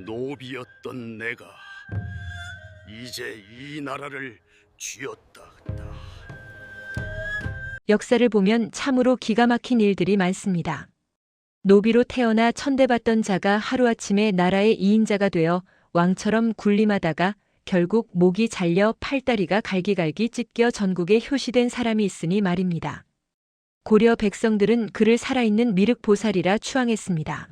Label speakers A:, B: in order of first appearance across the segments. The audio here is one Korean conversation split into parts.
A: 노비였던 내가 이제 이 나라를 쥐었다.
B: 역사를 보면 참으로 기가 막힌 일들이 많습니다. 노비로 태어나 천대받던 자가 하루아침에 나라의 2인자가 되어 왕처럼 군림하다가 결국 목이 잘려 팔다리가 갈기갈기 찢겨 전국에 효시된 사람이 있으니 말입니다. 고려 백성들은 그를 살아있는 미륵보살이라 추앙했습니다.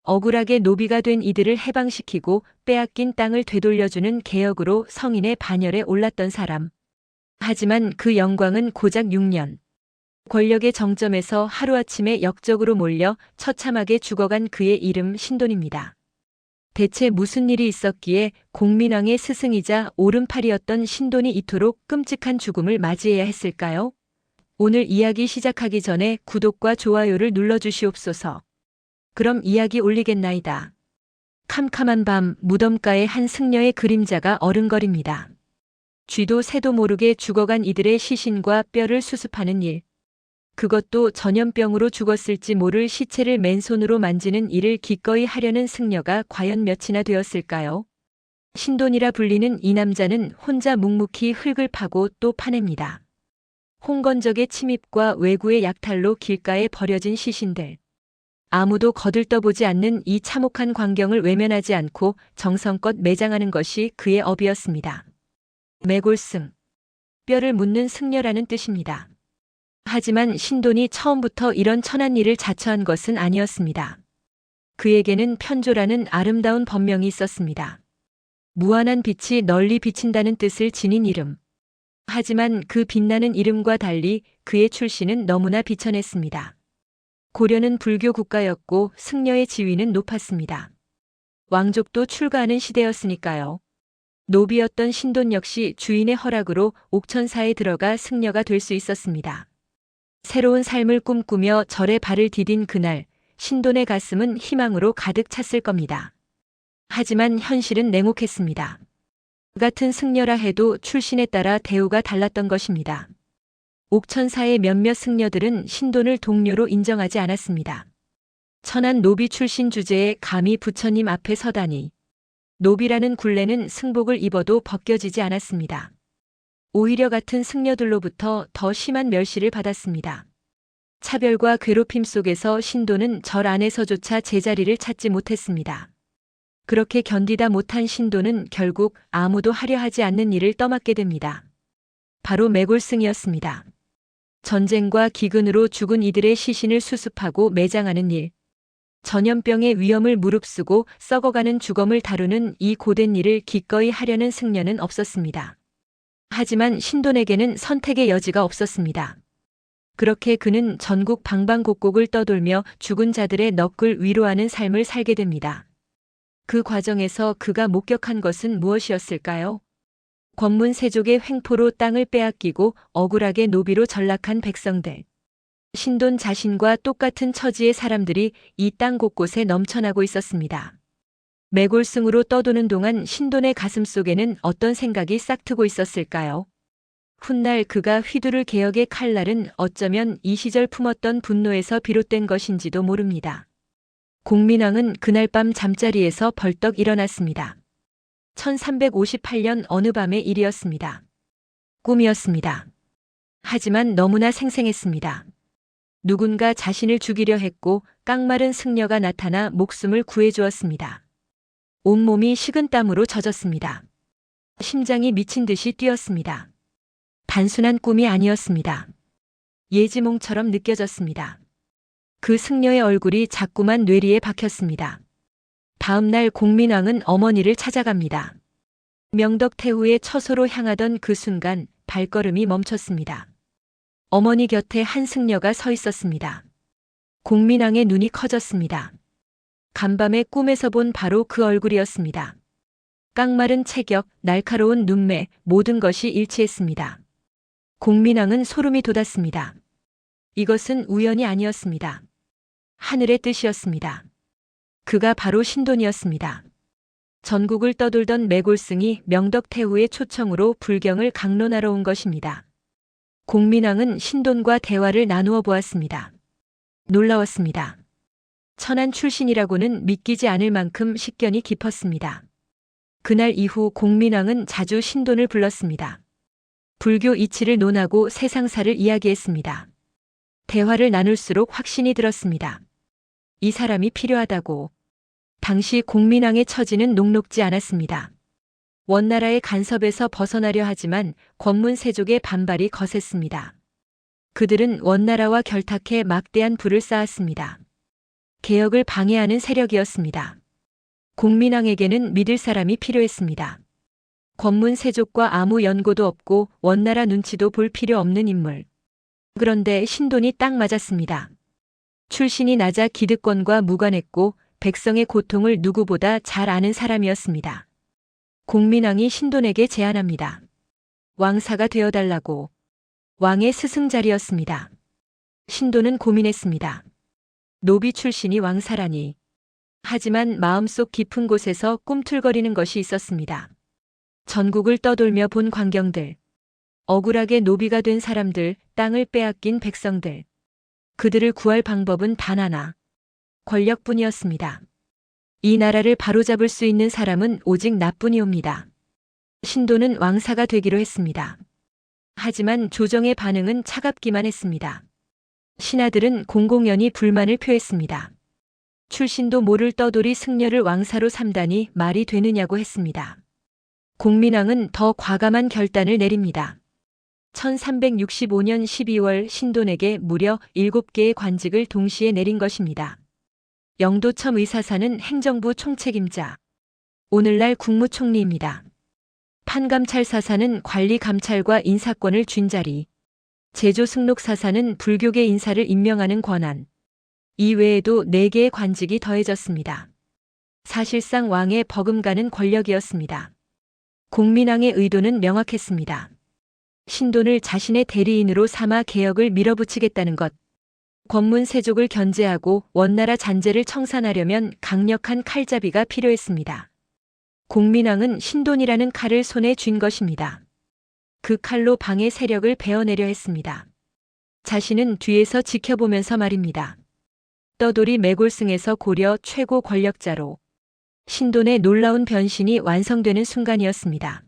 B: 억울하게 노비가 된 이들을 해방시키고 빼앗긴 땅을 되돌려주는 개혁으로 성인의 반열에 올랐던 사람. 하지만 그 영광은 고작 6년. 권력의 정점에서 하루아침에 역적으로 몰려 처참하게 죽어간 그의 이름 신돈입니다. 대체 무슨 일이 있었기에 공민왕의 스승이자 오른팔이었던 신돈이 이토록 끔찍한 죽음을 맞이해야 했을까요? 오늘 이야기 시작하기 전에 구독과 좋아요를 눌러주시옵소서. 그럼 이야기 올리겠나이다. 캄캄한 밤 무덤가에 한 승려의 그림자가 어른거립니다. 쥐도 새도 모르게 죽어간 이들의 시신과 뼈를 수습하는 일. 그것도 전염병으로 죽었을지 모를 시체를 맨손으로 만지는 일을 기꺼이 하려는 승려가 과연 몇이나 되었을까요? 신돈이라 불리는 이 남자는 혼자 묵묵히 흙을 파고 또 파냅니다. 홍건적의 침입과 왜구의 약탈로 길가에 버려진 시신들. 아무도 거들떠보지 않는 이 참혹한 광경을 외면하지 않고 정성껏 매장하는 것이 그의 업이었습니다. 매골승. 뼈를 묻는 승려라는 뜻입니다. 하지만 신돈이 처음부터 이런 천한 일을 자처한 것은 아니었습니다. 그에게는 편조라는 아름다운 법명이 있었습니다. 무한한 빛이 널리 비친다는 뜻을 지닌 이름. 하지만 그 빛나는 이름과 달리 그의 출신은 너무나 비천했습니다. 고려는 불교 국가였고 승려의 지위는 높았습니다. 왕족도 출가하는 시대였으니까요. 노비였던 신돈 역시 주인의 허락으로 옥천사에 들어가 승려가 될 수 있었습니다. 새로운 삶을 꿈꾸며 절에 발을 디딘 그날, 신돈의 가슴은 희망으로 가득 찼을 겁니다. 하지만 현실은 냉혹했습니다. 그 같은 승려라 해도 출신에 따라 대우가 달랐던 것입니다. 옥천사의 몇몇 승려들은 신돈을 동료로 인정하지 않았습니다. 천한 노비 출신 주제에 감히 부처님 앞에 서다니. 노비라는 굴레는 승복을 입어도 벗겨지지 않았습니다. 오히려 같은 승려들로부터 더 심한 멸시를 받았습니다. 차별과 괴롭힘 속에서 신돈은 절 안에서조차 제자리를 찾지 못했습니다. 그렇게 견디다 못한 신돈은 결국 아무도 하려 하지 않는 일을 떠맡게 됩니다. 바로 매골승이었습니다. 전쟁과 기근으로 죽은 이들의 시신을 수습하고 매장하는 일. 전염병의 위험을 무릅쓰고 썩어가는 주검을 다루는 이 고된 일을 기꺼이 하려는 승려는 없었습니다. 하지만 신돈에게는 선택의 여지가 없었습니다. 그렇게 그는 전국 방방곡곡을 떠돌며 죽은 자들의 넋을 위로하는 삶을 살게 됩니다. 그 과정에서 그가 목격한 것은 무엇이었을까요? 권문세족의 횡포로 땅을 빼앗기고 억울하게 노비로 전락한 백성들. 신돈 자신과 똑같은 처지의 사람들이 이 땅 곳곳에 넘쳐나고 있었습니다. 매골승으로 떠도는 동안 신돈의 가슴속에는 어떤 생각이 싹트고 있었을까요? 훗날 그가 휘두를 개혁의 칼날은 어쩌면 이 시절 품었던 분노에서 비롯된 것인지도 모릅니다. 공민왕은 그날 밤 잠자리에서 벌떡 일어났습니다. 1358년 어느 밤의 일이었습니다. 꿈이었습니다. 하지만 너무나 생생했습니다. 누군가 자신을 죽이려 했고 깡마른 승려가 나타나 목숨을 구해주었습니다. 온몸이 식은땀으로 젖었습니다. 심장이 미친 듯이 뛰었습니다. 단순한 꿈이 아니었습니다. 예지몽처럼 느껴졌습니다. 그 승려의 얼굴이 자꾸만 뇌리에 박혔습니다. 다음 날 공민왕은 어머니를 찾아갑니다. 명덕태후의 처소로 향하던 그 순간 발걸음이 멈췄습니다. 어머니 곁에 한 승려가 서 있었습니다. 공민왕의 눈이 커졌습니다. 간밤에 꿈에서 본 바로 그 얼굴이었습니다. 깡마른 체격, 날카로운 눈매, 모든 것이 일치했습니다. 공민왕은 소름이 돋았습니다. 이것은 우연이 아니었습니다. 하늘의 뜻이었습니다. 그가 바로 신돈이었습니다. 전국을 떠돌던 매골승이 명덕태후의 초청으로 불경을 강론하러 온 것입니다. 공민왕은 신돈과 대화를 나누어 보았습니다. 놀라웠습니다. 천안 출신이라고는 믿기지 않을 만큼 식견이 깊었습니다. 그날 이후 공민왕은 자주 신돈을 불렀습니다. 불교 이치를 논하고 세상사를 이야기했습니다. 대화를 나눌수록 확신이 들었습니다. 이 사람이 필요하다고. 당시 공민왕의 처지는 녹록지 않았습니다. 원나라의 간섭에서 벗어나려 하지만 권문세족의 반발이 거셌습니다. 그들은 원나라와 결탁해 막대한 부를 쌓았습니다. 개혁을 방해하는 세력이었습니다. 공민왕에게는 믿을 사람이 필요했습니다. 권문세족과 아무 연고도 없고 원나라 눈치도 볼 필요 없는 인물. 그런데 신돈이 딱 맞았습니다. 출신이 낮아 기득권과 무관했고 백성의 고통을 누구보다 잘 아는 사람이었습니다. 공민왕이 신돈에게 제안합니다. 왕사가 되어달라고. 왕의 스승자리였습니다. 신돈은 고민했습니다. 노비 출신이 왕사라니. 하지만 마음속 깊은 곳에서 꿈틀거리는 것이 있었습니다. 전국을 떠돌며 본 광경들. 억울하게 노비가 된 사람들, 땅을 빼앗긴 백성들. 그들을 구할 방법은 단 하나. 권력뿐이었습니다. 이 나라를 바로잡을 수 있는 사람은 오직 나뿐이옵니다. 신돈은 왕사가 되기로 했습니다. 하지만 조정의 반응은 차갑기만 했습니다. 신하들은 공공연히 불만을 표했습니다. 출신도 모를 떠돌이 승려를 왕사로 삼다니 말이 되느냐고 했습니다. 공민왕은 더 과감한 결단을 내립니다. 1365년 12월 신돈에게 무려 7개의 관직을 동시에 내린 것입니다. 영도첨 의사사는 행정부 총책임자, 오늘날 국무총리입니다. 판감찰사사는 관리 감찰과 인사권을 쥔 자리, 제조승록사사는 불교계 인사를 임명하는 권한, 이 외에도 4개의 관직이 더해졌습니다. 사실상 왕의 버금가는 권력이었습니다. 공민왕의 의도는 명확했습니다. 신돈을 자신의 대리인으로 삼아 개혁을 밀어붙이겠다는 것. 권문세족을 견제하고 원나라 잔재를 청산하려면 강력한 칼잡이가 필요했습니다. 공민왕은 신돈이라는 칼을 손에 쥔 것입니다. 그 칼로 방의 세력을 베어내려 했습니다. 자신은 뒤에서 지켜보면서 말입니다. 떠돌이 매골승에서 고려 최고 권력자로. 신돈의 놀라운 변신이 완성되는 순간이었습니다.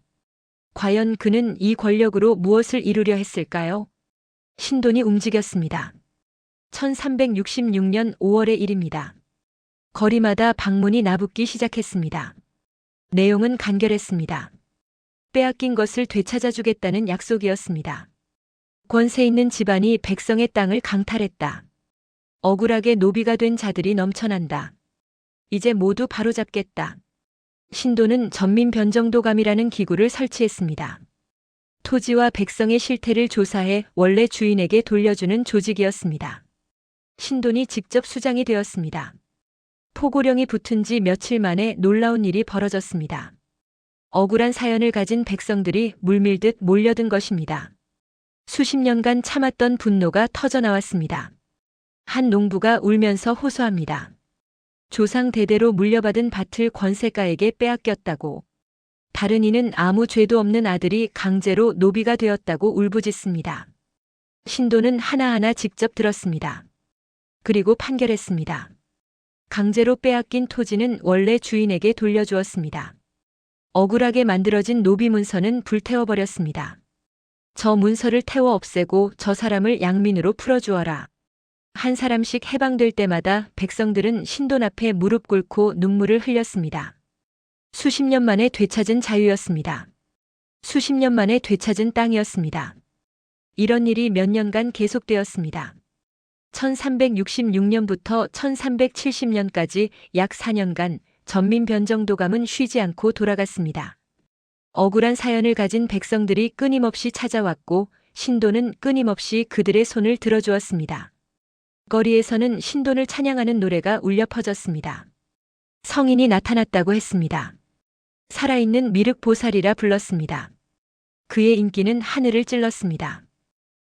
B: 과연 그는 이 권력으로 무엇을 이루려 했을까요? 신돈이 움직였습니다. 1366년 5월의 일입니다. 거리마다 방문이 나붙기 시작했습니다. 내용은 간결했습니다. 빼앗긴 것을 되찾아주겠다는 약속이었습니다. 권세 있는 집안이 백성의 땅을 강탈했다. 억울하게 노비가 된 자들이 넘쳐난다. 이제 모두 바로잡겠다. 신돈은 전민변정도감이라는 기구를 설치했습니다. 토지와 백성의 실태를 조사해 원래 주인에게 돌려주는 조직이었습니다. 신돈이 직접 수장이 되었습니다. 포고령이 붙은 지 며칠 만에 놀라운 일이 벌어졌습니다. 억울한 사연을 가진 백성들이 물밀듯 몰려든 것입니다. 수십 년간 참았던 분노가 터져나왔습니다. 한 농부가 울면서 호소합니다. 조상 대대로 물려받은 밭을 권세가에게 빼앗겼다고. 다른 이는 아무 죄도 없는 아들이 강제로 노비가 되었다고 울부짖습니다. 신돈은 하나하나 직접 들었습니다. 그리고 판결했습니다. 강제로 빼앗긴 토지는 원래 주인에게 돌려주었습니다. 억울하게 만들어진 노비 문서는 불태워버렸습니다. 저 문서를 태워 없애고 저 사람을 양민으로 풀어주어라. 한 사람씩 해방될 때마다 백성들은 신돈 앞에 무릎 꿇고 눈물을 흘렸습니다. 수십 년 만에 되찾은 자유였습니다. 수십 년 만에 되찾은 땅이었습니다. 이런 일이 몇 년간 계속되었습니다. 1366년부터 1370년까지 약 4년간 전민변정도감은 쉬지 않고 돌아갔습니다. 억울한 사연을 가진 백성들이 끊임없이 찾아왔고 신돈은 끊임없이 그들의 손을 들어주었습니다. 거리에서는 신돈을 찬양하는 노래가 울려 퍼졌습니다. 성인이 나타났다고 했습니다. 살아있는 미륵보살이라 불렀습니다. 그의 인기는 하늘을 찔렀습니다.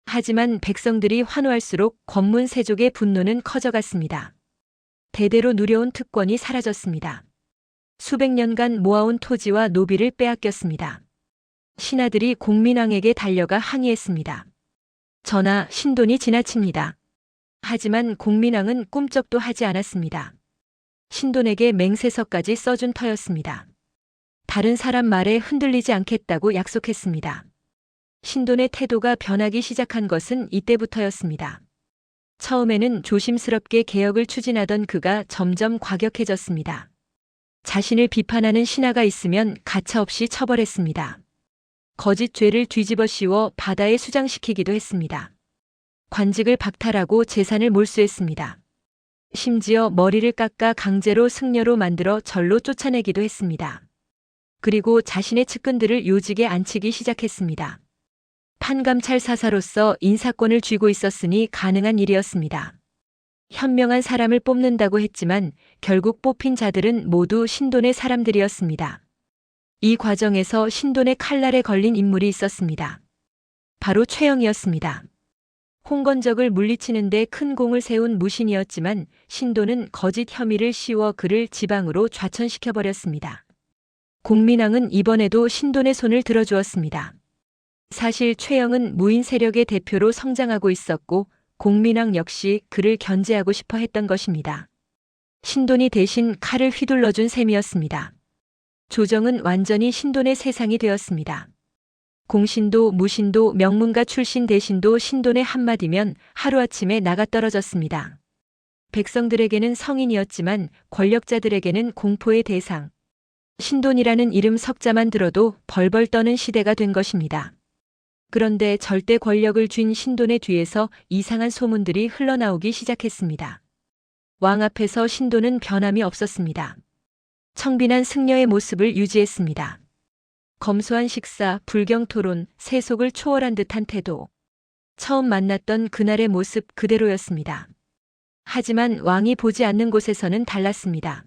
B: 하지만 백성들이 환호할수록 권문세족의 분노는 커져갔습니다. 대대로 누려온 특권이 사라졌습니다. 수백 년간 모아온 토지와 노비를 빼앗겼습니다. 신하들이 공민왕에게 달려가 항의했습니다. 전하, 신돈이 지나칩니다. 하지만 공민왕은 꿈쩍도 하지 않았습니다. 신돈에게 맹세서까지 써준 터였습니다. 다른 사람 말에 흔들리지 않겠다고 약속했습니다. 신돈의 태도가 변하기 시작한 것은 이때부터였습니다. 처음에는 조심스럽게 개혁을 추진하던 그가 점점 과격해졌습니다. 자신을 비판하는 신하가 있으면 가차없이 처벌했습니다. 거짓 죄를 뒤집어 씌워 바다에 수장시키기도 했습니다. 관직을 박탈하고 재산을 몰수했습니다. 심지어 머리를 깎아 강제로 승려로 만들어 절로 쫓아내기도 했습니다. 그리고 자신의 측근들을 요직에 앉히기 시작했습니다. 판감찰 사사로서 인사권을 쥐고 있었으니 가능한 일이었습니다. 현명한 사람을 뽑는다고 했지만 결국 뽑힌 자들은 모두 신돈의 사람들이었습니다. 이 과정에서 신돈의 칼날에 걸린 인물이 있었습니다. 바로 최영이었습니다. 홍건적을 물리치는 데 큰 공을 세운 무신이었지만 신돈은 거짓 혐의를 씌워 그를 지방으로 좌천시켜버렸습니다. 공민왕은 이번에도 신돈의 손을 들어주었습니다. 사실 최영은 무인 세력의 대표로 성장하고 있었고 공민왕 역시 그를 견제하고 싶어 했던 것입니다. 신돈이 대신 칼을 휘둘러준 셈이었습니다. 조정은 완전히 신돈의 세상이 되었습니다. 공신도 무신도 명문가 출신 대신도 신돈의 한마디면 하루아침에 나가떨어졌습니다. 백성들에게는 성인이었지만 권력자들에게는 공포의 대상. 신돈이라는 이름 석자만 들어도 벌벌 떠는 시대가 된 것입니다. 그런데 절대 권력을 쥔 신돈의 뒤에서 이상한 소문들이 흘러나오기 시작했습니다. 왕 앞에서 신돈은 변함이 없었습니다. 청빈한 승려의 모습을 유지했습니다. 검소한 식사, 불경 토론, 세속을 초월한 듯한 태도. 처음 만났던 그날의 모습 그대로였습니다. 하지만 왕이 보지 않는 곳에서는 달랐습니다.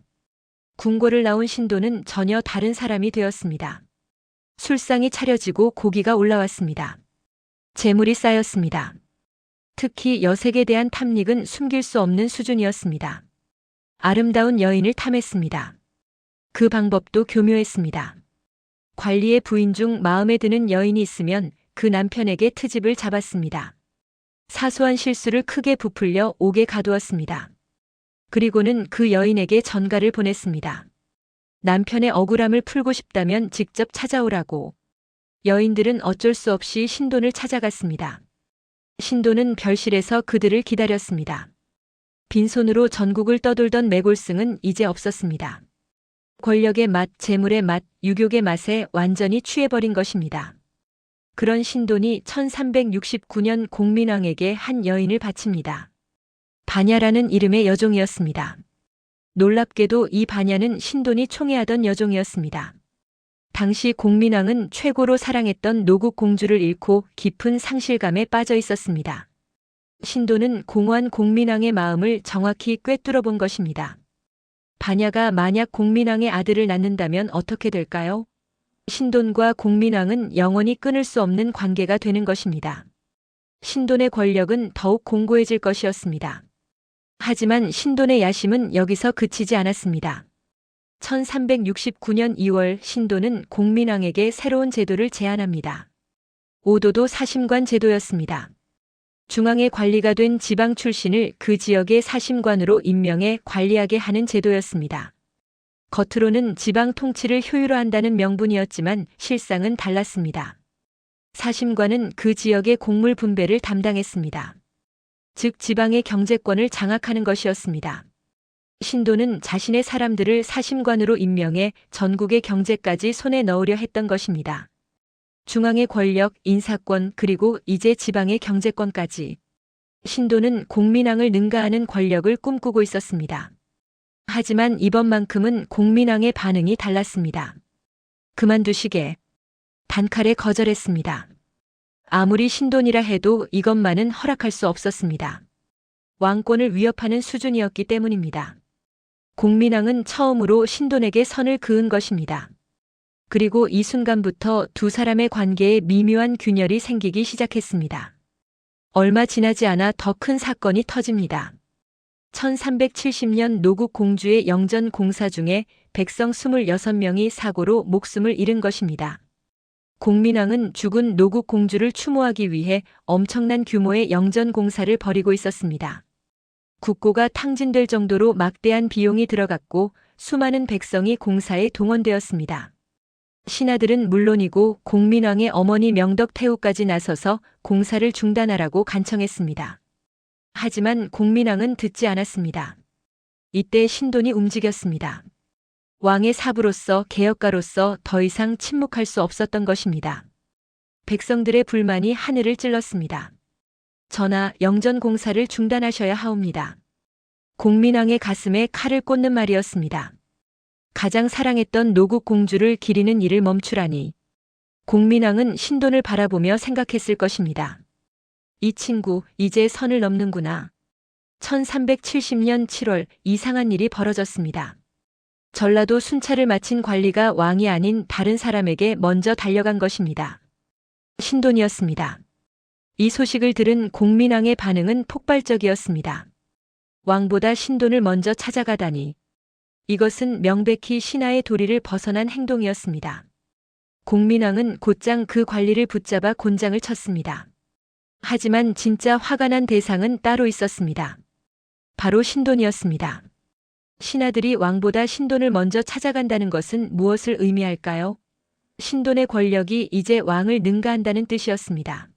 B: 궁궐을 나온 신돈은 전혀 다른 사람이 되었습니다. 술상이 차려지고 고기가 올라왔습니다. 재물이 쌓였습니다. 특히 여색에 대한 탐닉은 숨길 수 없는 수준이었습니다. 아름다운 여인을 탐했습니다. 그 방법도 교묘했습니다. 관리의 부인 중 마음에 드는 여인이 있으면 그 남편에게 트집을 잡았습니다. 사소한 실수를 크게 부풀려 옥에 가두었습니다. 그리고는 그 여인에게 전가를 보냈습니다. 남편의 억울함을 풀고 싶다면 직접 찾아오라고. 여인들은 어쩔 수 없이 신돈을 찾아갔습니다. 신돈은 별실에서 그들을 기다렸습니다. 빈손으로 전국을 떠돌던 매골승은 이제 없었습니다. 권력의 맛, 재물의 맛, 유욕의 맛에 완전히 취해버린 것입니다. 그런 신돈이 1369년 공민왕에게 한 여인을 바칩니다. 반야라는 이름의 여종이었습니다. 놀랍게도 이 반야는 신돈이 총애하던 여종이었습니다. 당시 공민왕은 최고로 사랑했던 노국 공주를 잃고 깊은 상실감에 빠져 있었습니다. 신돈은 공허한 공민왕의 마음을 정확히 꿰뚫어 본 것입니다. 반야가 만약 공민왕의 아들을 낳는다면 어떻게 될까요? 신돈과 공민왕은 영원히 끊을 수 없는 관계가 되는 것입니다. 신돈의 권력은 더욱 공고해질 것이었습니다. 하지만 신돈의 야심은 여기서 그치지 않았습니다. 1369년 2월 신돈은 공민왕에게 새로운 제도를 제안합니다. 오도도 사심관 제도였습니다. 중앙의 관리가 된 지방 출신을 그 지역의 사심관으로 임명해 관리하게 하는 제도였습니다. 겉으로는 지방 통치를 효율화한다는 명분이었지만 실상은 달랐습니다. 사심관은 그 지역의 곡물 분배를 담당했습니다. 즉 지방의 경제권을 장악하는 것이었습니다. 신돈은 자신의 사람들을 사심관으로 임명해 전국의 경제까지 손에 넣으려 했던 것입니다. 중앙의 권력, 인사권, 그리고 이제 지방의 경제권까지. 신돈은 공민왕을 능가하는 권력을 꿈꾸고 있었습니다. 하지만 이번만큼은 공민왕의 반응이 달랐습니다. 그만두시게. 단칼에 거절했습니다. 아무리 신돈이라 해도 이것만은 허락할 수 없었습니다. 왕권을 위협하는 수준이었기 때문입니다. 공민왕은 처음으로 신돈에게 선을 그은 것입니다. 그리고 이 순간부터 두 사람의 관계에 미묘한 균열이 생기기 시작했습니다. 얼마 지나지 않아 더 큰 사건이 터집니다. 1370년 노국 공주의 영전 공사 중에 백성 26명이 사고로 목숨을 잃은 것입니다. 공민왕은 죽은 노국 공주를 추모하기 위해 엄청난 규모의 영전 공사를 벌이고 있었습니다. 국고가 탕진될 정도로 막대한 비용이 들어갔고 수많은 백성이 공사에 동원되었습니다. 신하들은 물론이고 공민왕의 어머니 명덕태후까지 나서서 공사를 중단하라고 간청했습니다. 하지만 공민왕은 듣지 않았습니다. 이때 신돈이 움직였습니다. 왕의 사부로서 개혁가로서 더 이상 침묵할 수 없었던 것입니다. 백성들의 불만이 하늘을 찔렀습니다. 전하, 영전 공사를 중단하셔야 하옵니다. 공민왕의 가슴에 칼을 꽂는 말이었습니다. 가장 사랑했던 노국 공주를 기리는 일을 멈추라니. 공민왕은 신돈을 바라보며 생각했을 것입니다. 이 친구 이제 선을 넘는구나. 1370년 7월 이상한 일이 벌어졌습니다. 전라도 순찰을 마친 관리가 왕이 아닌 다른 사람에게 먼저 달려간 것입니다. 신돈이었습니다. 이 소식을 들은 공민왕의 반응은 폭발적이었습니다. 왕보다 신돈을 먼저 찾아가다니. 이것은 명백히 신하의 도리를 벗어난 행동이었습니다. 공민왕은 곧장 그 관리를 붙잡아 곤장을 쳤습니다. 하지만 진짜 화가 난 대상은 따로 있었습니다. 바로 신돈이었습니다. 신하들이 왕보다 신돈을 먼저 찾아간다는 것은 무엇을 의미할까요? 신돈의 권력이 이제 왕을 능가한다는 뜻이었습니다.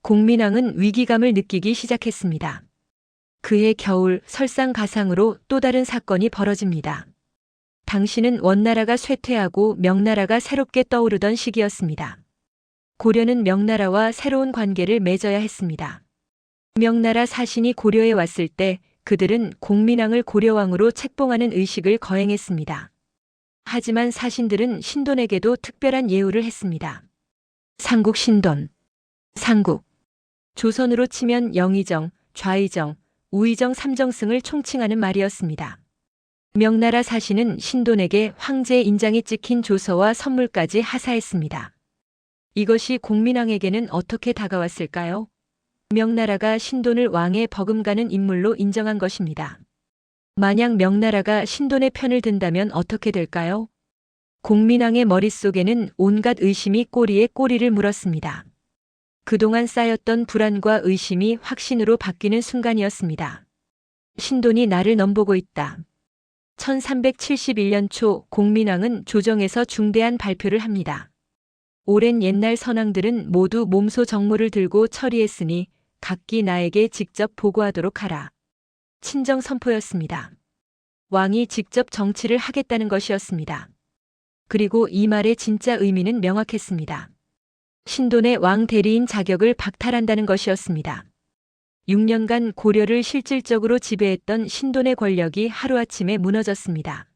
B: 공민왕은 위기감을 느끼기 시작했습니다. 그해 겨울 설상가상으로 또 다른 사건이 벌어집니다. 당시는 원나라가 쇠퇴하고 명나라가 새롭게 떠오르던 시기였습니다. 고려는 명나라와 새로운 관계를 맺어야 했습니다. 명나라 사신이 고려에 왔을 때 그들은 공민왕을 고려왕으로 책봉하는 의식을 거행했습니다. 하지만 사신들은 신돈에게도 특별한 예우를 했습니다. 상국 신돈. 상국. 조선으로 치면 영의정, 좌의정, 우의정 삼정승을 총칭하는 말이었습니다. 명나라 사신은 신돈에게 황제의 인장이 찍힌 조서와 선물까지 하사했습니다. 이것이 공민왕에게는 어떻게 다가왔을까요? 명나라가 신돈을 왕의 버금가는 인물로 인정한 것입니다. 만약 명나라가 신돈의 편을 든다면 어떻게 될까요? 공민왕의 머릿속에는 온갖 의심이 꼬리에 꼬리를 물었습니다. 그동안 쌓였던 불안과 의심이 확신으로 바뀌는 순간이었습니다. 신돈이 나를 넘보고 있다. 1371년 초 공민왕은 조정에서 중대한 발표를 합니다. 오랜 옛날 선왕들은 모두 몸소 정모를 들고 처리했으니 각기 나에게 직접 보고하도록 하라. 친정 선포였습니다. 왕이 직접 정치를 하겠다는 것이었습니다. 그리고 이 말의 진짜 의미는 명확했습니다. 신돈의 왕 대리인 자격을 박탈한다는 것이었습니다. 6년간 고려를 실질적으로 지배했던 신돈의 권력이 하루아침에 무너졌습니다.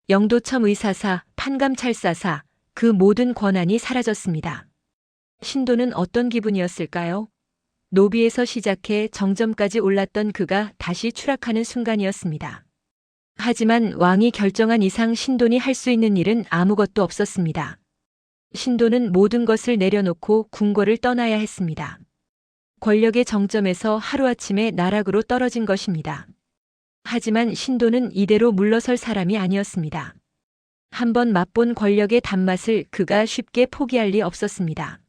B: 영도첨 의사사, 판감찰사사, 그 모든 권한이 사라졌습니다. 신돈은 어떤 기분이었을까요? 노비에서 시작해 정점까지 올랐던 그가 다시 추락하는 순간이었습니다. 하지만 왕이 결정한 이상 신돈이 할 수 있는 일은 아무것도 없었습니다. 신돈은 모든 것을 내려놓고 궁궐을 떠나야 했습니다. 권력의 정점에서 하루아침에 나락으로 떨어진 것입니다. 하지만 신돈은 이대로 물러설 사람이 아니었습니다. 한번 맛본 권력의 단맛을 그가 쉽게 포기할 리 없었습니다.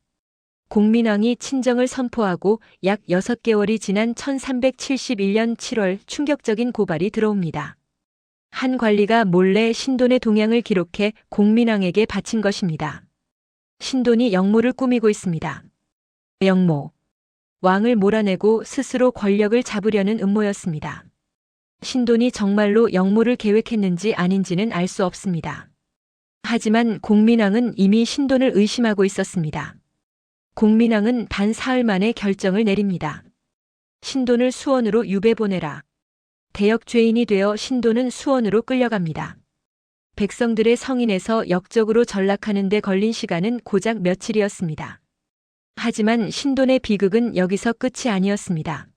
B: 공민왕이 친정을 선포하고 약 6개월이 지난 1371년 7월 충격적인 고발이 들어옵니다. 한 관리가 몰래 신돈의 동향을 기록해 공민왕에게 바친 것입니다. 신돈이 역모를 꾸미고 있습니다. 역모. 왕을 몰아내고 스스로 권력을 잡으려는 음모였습니다. 신돈이 정말로 역모를 계획했는지 아닌지는 알 수 없습니다. 하지만 공민왕은 이미 신돈을 의심하고 있었습니다. 공민왕은 단 사흘 만에 결정을 내립니다. 신돈을 수원으로 유배 보내라. 대역 죄인이 되어 신돈은 수원으로 끌려갑니다. 백성들의 성인에서 역적으로 전락하는 데 걸린 시간은 고작 며칠이었습니다. 하지만 신돈의 비극은 여기서 끝이 아니었습니다.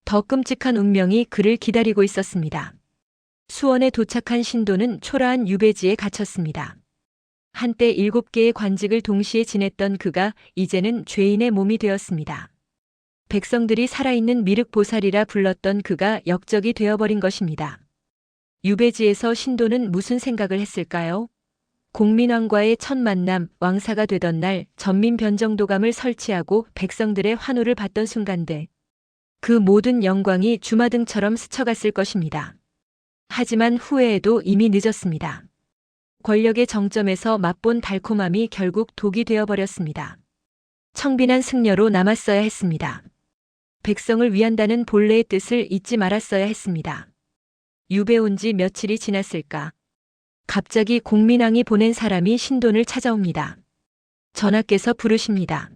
B: 더 끔찍한 운명이 그를 기다리고 있었습니다. 수원에 도착한 신돈은 초라한 유배지에 갇혔습니다. 한때 7개의 관직을 동시에 지냈던 그가 이제는 죄인의 몸이 되었습니다. 백성들이 살아있는 미륵보살이라 불렀던 그가 역적이 되어버린 것입니다. 유배지에서 신돈은 무슨 생각을 했을까요? 공민왕과의 첫 만남, 왕사가 되던 날 전민 변정도감을 설치하고 백성들의 환호를 받던 순간들. 그 모든 영광이 주마등처럼 스쳐갔을 것입니다. 하지만 후회해도 이미 늦었습니다. 권력의 정점에서 맛본 달콤함이 결국 독이 되어버렸습니다. 청빈한 승려로 남았어야 했습니다. 백성을 위한다는 본래의 뜻을 잊지 말았어야 했습니다. 유배 온 지 며칠이 지났을까. 갑자기 공민왕이 보낸 사람이 신돈을 찾아옵니다. 전하께서 부르십니다.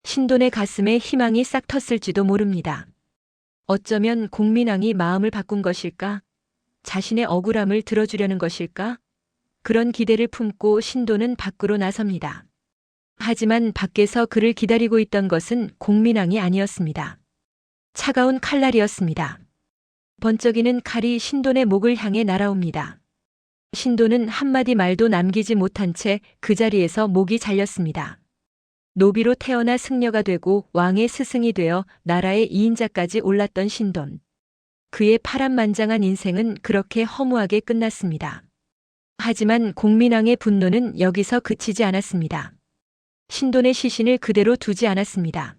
B: 신돈의 가슴에 희망이 싹 텄을지도 모릅니다. 어쩌면 공민왕이 마음을 바꾼 것일까? 자신의 억울함을 들어주려는 것일까? 그런 기대를 품고 신돈은 밖으로 나섭니다. 하지만 밖에서 그를 기다리고 있던 것은 공민왕이 아니었습니다. 차가운 칼날이었습니다. 번쩍이는 칼이 신돈의 목을 향해 날아옵니다. 신돈은 한마디 말도 남기지 못한 채 그 자리에서 목이 잘렸습니다. 노비로 태어나 승려가 되고 왕의 스승이 되어 나라의 2인자까지 올랐던 신돈. 그의 파란만장한 인생은 그렇게 허무하게 끝났습니다. 하지만 공민왕의 분노는 여기서 그치지 않았습니다. 신돈의 시신을 그대로 두지 않았습니다.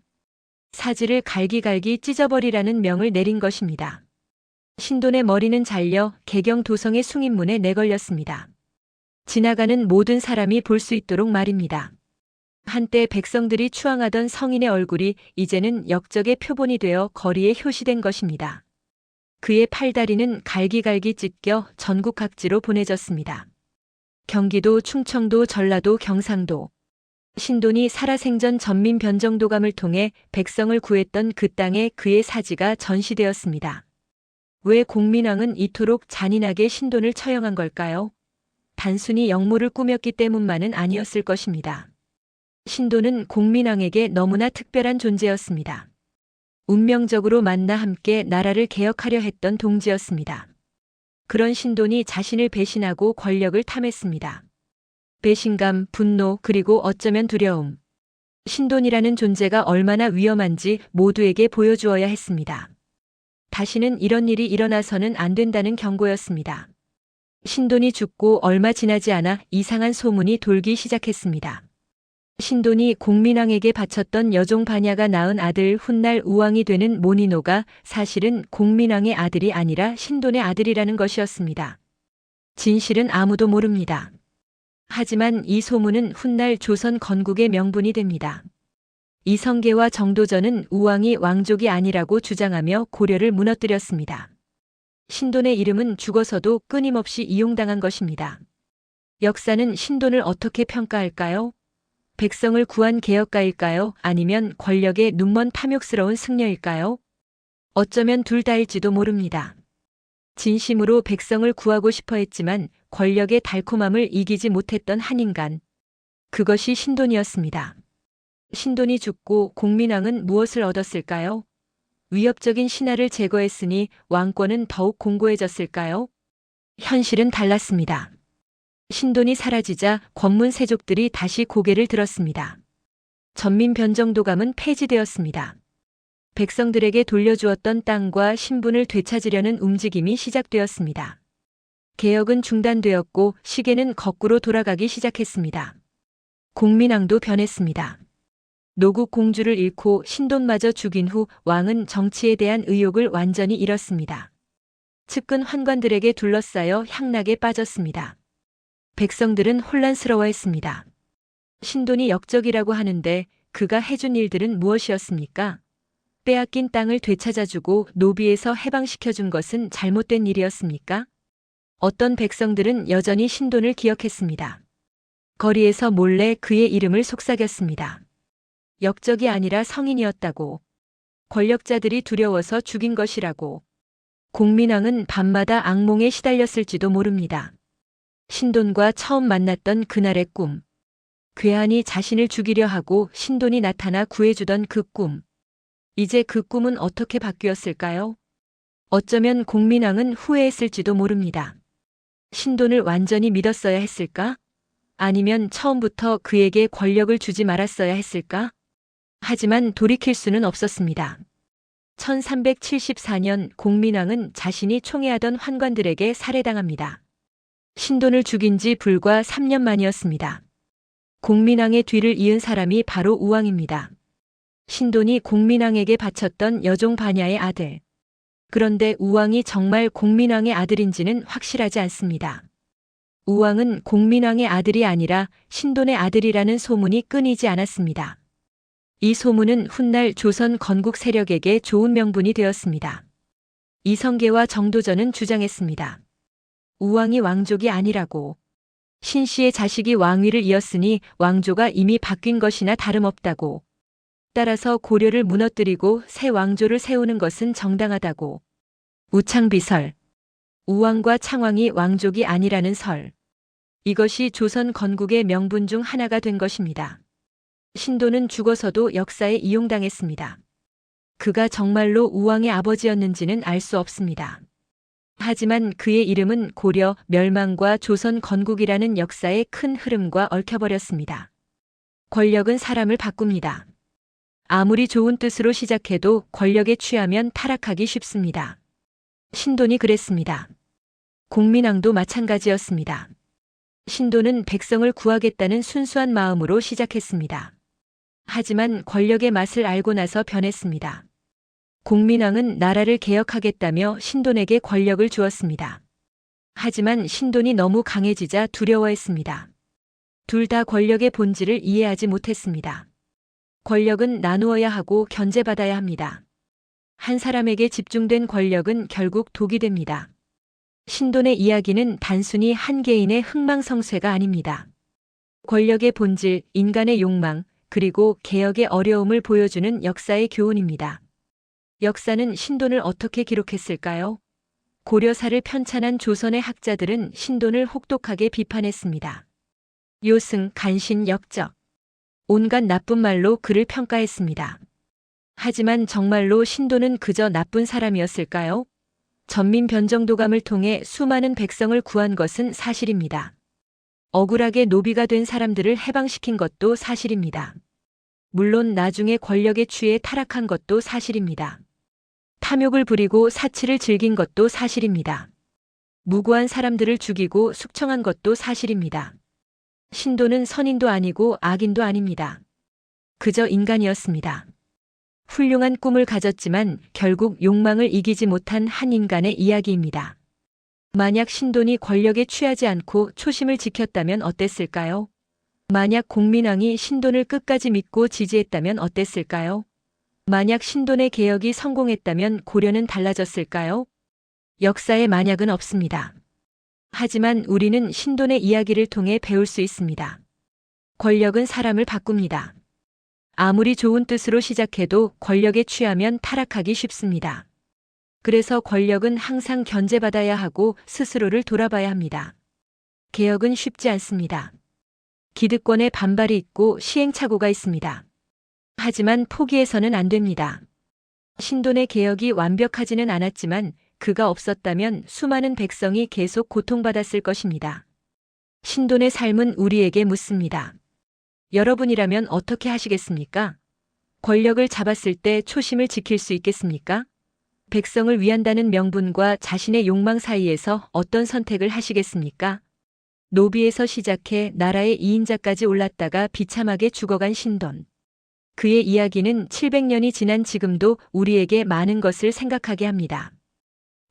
B: 사지를 갈기갈기 찢어버리라는 명을 내린 것입니다. 신돈의 머리는 잘려 개경도성의 숭인문에 내걸렸습니다. 지나가는 모든 사람이 볼 수 있도록 말입니다. 한때 백성들이 추앙하던 성인의 얼굴이 이제는 역적의 표본이 되어 거리에 표시된 것입니다. 그의 팔다리는 갈기갈기 찢겨 전국 각지로 보내졌습니다. 경기도, 충청도, 전라도, 경상도. 신돈이 살아생전 전민 변정도감을 통해 백성을 구했던 그 땅에 그의 사지가 전시되었습니다. 왜 공민왕은 이토록 잔인하게 신돈을 처형한 걸까요? 단순히 역모를 꾸몄기 때문만은 아니었을 것입니다. 신돈은 공민왕에게 너무나 특별한 존재였습니다. 운명적으로 만나 함께 나라를 개혁하려 했던 동지였습니다. 그런 신돈이 자신을 배신하고 권력을 탐했습니다. 배신감, 분노, 그리고 어쩌면 두려움. 신돈이라는 존재가 얼마나 위험한지 모두에게 보여주어야 했습니다. 다시는 이런 일이 일어나서는 안 된다는 경고였습니다. 신돈이 죽고 얼마 지나지 않아 이상한 소문이 돌기 시작했습니다. 신돈이 공민왕에게 바쳤던 여종 반야가 낳은 아들 훗날 우왕이 되는 모니노가 사실은 공민왕의 아들이 아니라 신돈의 아들이라는 것이었습니다. 진실은 아무도 모릅니다. 하지만 이 소문은 훗날 조선 건국의 명분이 됩니다. 이성계와 정도전은 우왕이 왕족이 아니라고 주장하며 고려를 무너뜨렸습니다. 신돈의 이름은 죽어서도 끊임없이 이용당한 것입니다. 역사는 신돈을 어떻게 평가할까요? 백성을 구한 개혁가일까요? 아니면 권력의 눈먼 탐욕스러운 승려일까요? 어쩌면 둘 다일지도 모릅니다. 진심으로 백성을 구하고 싶어 했지만 권력의 달콤함을 이기지 못했던 한 인간. 그것이 신돈이었습니다. 신돈이 죽고 공민왕은 무엇을 얻었을까요? 위협적인 신하를 제거했으니 왕권은 더욱 공고해졌을까요? 현실은 달랐습니다. 신돈이 사라지자 권문 세족들이 다시 고개를 들었습니다. 전민 변정도감은 폐지되었습니다. 백성들에게 돌려주었던 땅과 신분을 되찾으려는 움직임이 시작되었습니다. 개혁은 중단되었고 시계는 거꾸로 돌아가기 시작했습니다. 공민왕도 변했습니다. 노국 공주를 잃고 신돈마저 죽인 후 왕은 정치에 대한 의욕을 완전히 잃었습니다. 측근 환관들에게 둘러싸여 향락에 빠졌습니다. 백성들은 혼란스러워했습니다. 신돈이 역적이라고 하는데 그가 해준 일들은 무엇이었습니까? 빼앗긴 땅을 되찾아주고 노비에서 해방시켜준 것은 잘못된 일이었습니까? 어떤 백성들은 여전히 신돈을 기억했습니다. 거리에서 몰래 그의 이름을 속삭였습니다. 역적이 아니라 성인이었다고. 권력자들이 두려워서 죽인 것이라고. 공민왕은 밤마다 악몽에 시달렸을지도 모릅니다. 신돈과 처음 만났던 그날의 꿈. 괴한이 자신을 죽이려 하고 신돈이 나타나 구해주던 그 꿈. 이제 그 꿈은 어떻게 바뀌었을까요? 어쩌면 공민왕은 후회했을지도 모릅니다. 신돈을 완전히 믿었어야 했을까? 아니면 처음부터 그에게 권력을 주지 말았어야 했을까? 하지만 돌이킬 수는 없었습니다. 1374년 공민왕은 자신이 총애하던 환관들에게 살해당합니다. 신돈을 죽인 지 불과 3년 만이었습니다. 공민왕의 뒤를 이은 사람이 바로 우왕입니다. 신돈이 공민왕에게 바쳤던 여종 반야의 아들. 그런데 우왕이 정말 공민왕의 아들인지는 확실하지 않습니다. 우왕은 공민왕의 아들이 아니라 신돈의 아들이라는 소문이 끊이지 않았습니다. 이 소문은 훗날 조선 건국 세력에게 좋은 명분이 되었습니다. 이성계와 정도전은 주장했습니다. 우왕이 왕족이 아니라고. 신씨의 자식이 왕위를 이었으니 왕조가 이미 바뀐 것이나 다름없다고. 따라서 고려를 무너뜨리고 새 왕조를 세우는 것은 정당하다고. 우창비설. 우왕과 창왕이 왕족이 아니라는 설. 이것이 조선 건국의 명분 중 하나가 된 것입니다. 신돈은 죽어서도 역사에 이용당했습니다. 그가 정말로 우왕의 아버지였는지는 알 수 없습니다. 하지만 그의 이름은 고려 멸망과 조선 건국이라는 역사의 큰 흐름과 얽혀버렸습니다. 권력은 사람을 바꿉니다. 아무리 좋은 뜻으로 시작해도 권력에 취하면 타락하기 쉽습니다. 신돈이 그랬습니다. 공민왕도 마찬가지였습니다. 신돈은 백성을 구하겠다는 순수한 마음으로 시작했습니다. 하지만 권력의 맛을 알고 나서 변했습니다. 공민왕은 나라를 개혁하겠다며 신돈에게 권력을 주었습니다. 하지만 신돈이 너무 강해지자 두려워했습니다. 둘 다 권력의 본질을 이해하지 못했습니다. 권력은 나누어야 하고 견제받아야 합니다. 한 사람에게 집중된 권력은 결국 독이 됩니다. 신돈의 이야기는 단순히 한 개인의 흥망성쇠가 아닙니다. 권력의 본질, 인간의 욕망, 그리고 개혁의 어려움을 보여주는 역사의 교훈입니다. 역사는 신돈을 어떻게 기록했을까요? 고려사를 편찬한 조선의 학자들은 신돈을 혹독하게 비판했습니다. 요승, 간신, 역적. 온갖 나쁜 말로 그를 평가했습니다. 하지만 정말로 신돈은 그저 나쁜 사람이었을까요? 전민 변정도감을 통해 수많은 백성을 구한 것은 사실입니다. 억울하게 노비가 된 사람들을 해방시킨 것도 사실입니다. 물론 나중에 권력에 취해 타락한 것도 사실입니다. 탐욕을 부리고 사치를 즐긴 것도 사실입니다. 무고한 사람들을 죽이고 숙청한 것도 사실입니다. 신돈은 선인도 아니고 악인도 아닙니다. 그저 인간이었습니다. 훌륭한 꿈을 가졌지만 결국 욕망을 이기지 못한 한 인간의 이야기입니다. 만약 신돈이 권력에 취하지 않고 초심을 지켰다면 어땠을까요? 만약 공민왕이 신돈을 끝까지 믿고 지지했다면 어땠을까요? 만약 신돈의 개혁이 성공했다면 고려는 달라졌을까요? 역사에 만약은 없습니다. 하지만 우리는 신돈의 이야기를 통해 배울 수 있습니다. 권력은 사람을 바꿉니다. 아무리 좋은 뜻으로 시작해도 권력에 취하면 타락하기 쉽습니다. 그래서 권력은 항상 견제받아야 하고 스스로를 돌아봐야 합니다. 개혁은 쉽지 않습니다. 기득권의 반발이 있고 시행착오가 있습니다. 하지만 포기해서는 안 됩니다. 신돈의 개혁이 완벽하지는 않았지만 그가 없었다면 수많은 백성이 계속 고통받았을 것입니다. 신돈의 삶은 우리에게 묻습니다. 여러분이라면 어떻게 하시겠습니까? 권력을 잡았을 때 초심을 지킬 수 있겠습니까? 백성을 위한다는 명분과 자신의 욕망 사이에서 어떤 선택을 하시겠습니까? 노비에서 시작해 나라의 2인자까지 올랐다가 비참하게 죽어간 신돈. 그의 이야기는 700년이 지난 지금도 우리에게 많은 것을 생각하게 합니다.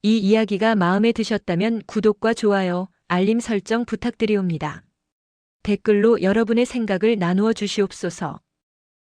B: 이 이야기가 마음에 드셨다면 구독과 좋아요, 알림 설정 부탁드리옵니다. 댓글로 여러분의 생각을 나누어 주시옵소서.